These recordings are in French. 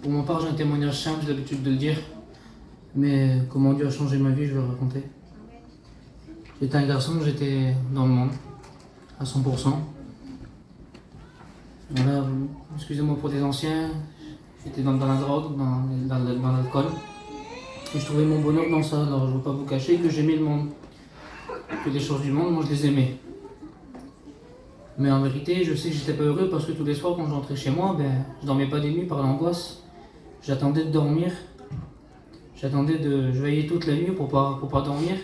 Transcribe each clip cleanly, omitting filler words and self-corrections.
Pour ma part, j'ai un témoignage simple, j'ai l'habitude de le dire. Mais comment Dieu a changé ma vie, je vais le raconter. J'étais un garçon, j'étais dans le monde, à 100%. Voilà, excusez-moi pour les anciens, j'étais dans la drogue, dans l'alcool. Et je trouvais mon bonheur dans ça, alors je ne veux pas vous cacher que j'aimais le monde. Que les choses du monde, moi je les aimais. Mais en vérité, je sais que j'étais pas heureux parce que tous les soirs quand je rentrais chez moi, je dormais pas des nuits par l'angoisse. J'attendais de dormir. Je veillais toute la nuit pour pas dormir,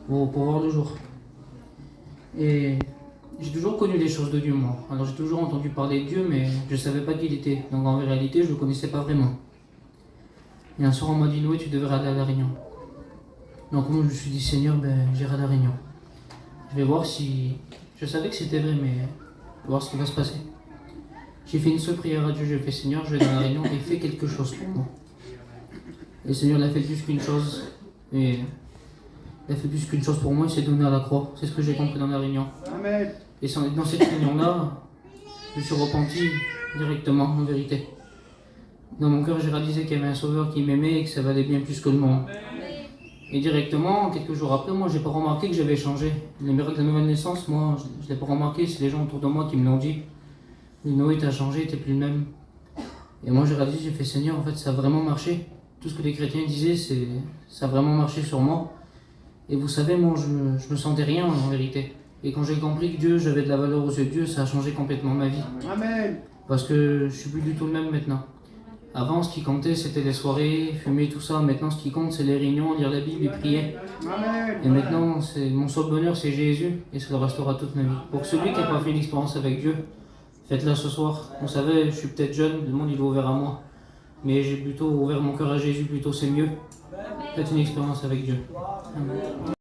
pour voir le jour. Et j'ai toujours connu les choses de Dieu, moi. Alors j'ai toujours entendu parler de Dieu, mais je savais pas qui il était. Donc en réalité, je le connaissais pas vraiment. Et un soir, on m'a dit, Noé, tu devrais aller à La Réunion. Donc moi, je me suis dit, Seigneur, j'irai à La Réunion. Je vais voir si... Je savais que c'était vrai, mais je vais voir ce qui va se passer. J'ai fait une seule prière à Dieu, j'ai fait, Seigneur, je vais dans La Réunion et fais quelque chose pour moi. Et le Seigneur l'a fait plus qu'une chose. Et il a fait plus qu'une chose pour moi, il s'est donné à la croix. C'est ce que j'ai compris dans La Réunion. Amen. Et dans cette réunion-là, je me suis repenti directement, en vérité. Dans mon cœur, j'ai réalisé qu'il y avait un sauveur qui m'aimait et que ça valait bien plus que le monde. Et directement, quelques jours après, moi, j'ai pas remarqué que j'avais changé. Les miracles de la nouvelle naissance, moi, je l'ai pas remarqué, c'est les gens autour de moi qui me l'ont dit. Noé, t'as changé, t'es plus le même. Et moi, j'ai réalisé, j'ai fait, Seigneur, en fait, ça a vraiment marché. Tout ce que les chrétiens disaient, ça a vraiment marché sur moi. Et vous savez, moi, je me sentais rien, en vérité. Et quand j'ai compris que Dieu, j'avais de la valeur aux yeux de Dieu, ça a changé complètement ma vie. Amen. Parce que je suis plus du tout le même maintenant. Avant, ce qui comptait, c'était les soirées, fumer, tout ça. Maintenant, ce qui compte, c'est les réunions, lire la Bible et prier. Amen. Et maintenant, mon seul bonheur, c'est Jésus. Et ça le restera toute ma vie. Pour celui qui n'a pas fait une expérience avec Dieu, faites-la ce soir. Vous savez, je suis peut-être jeune, le monde il est ouvert à moi. Mais j'ai plutôt ouvert mon cœur à Jésus, plutôt c'est mieux. Faites une expérience avec Dieu. Amen.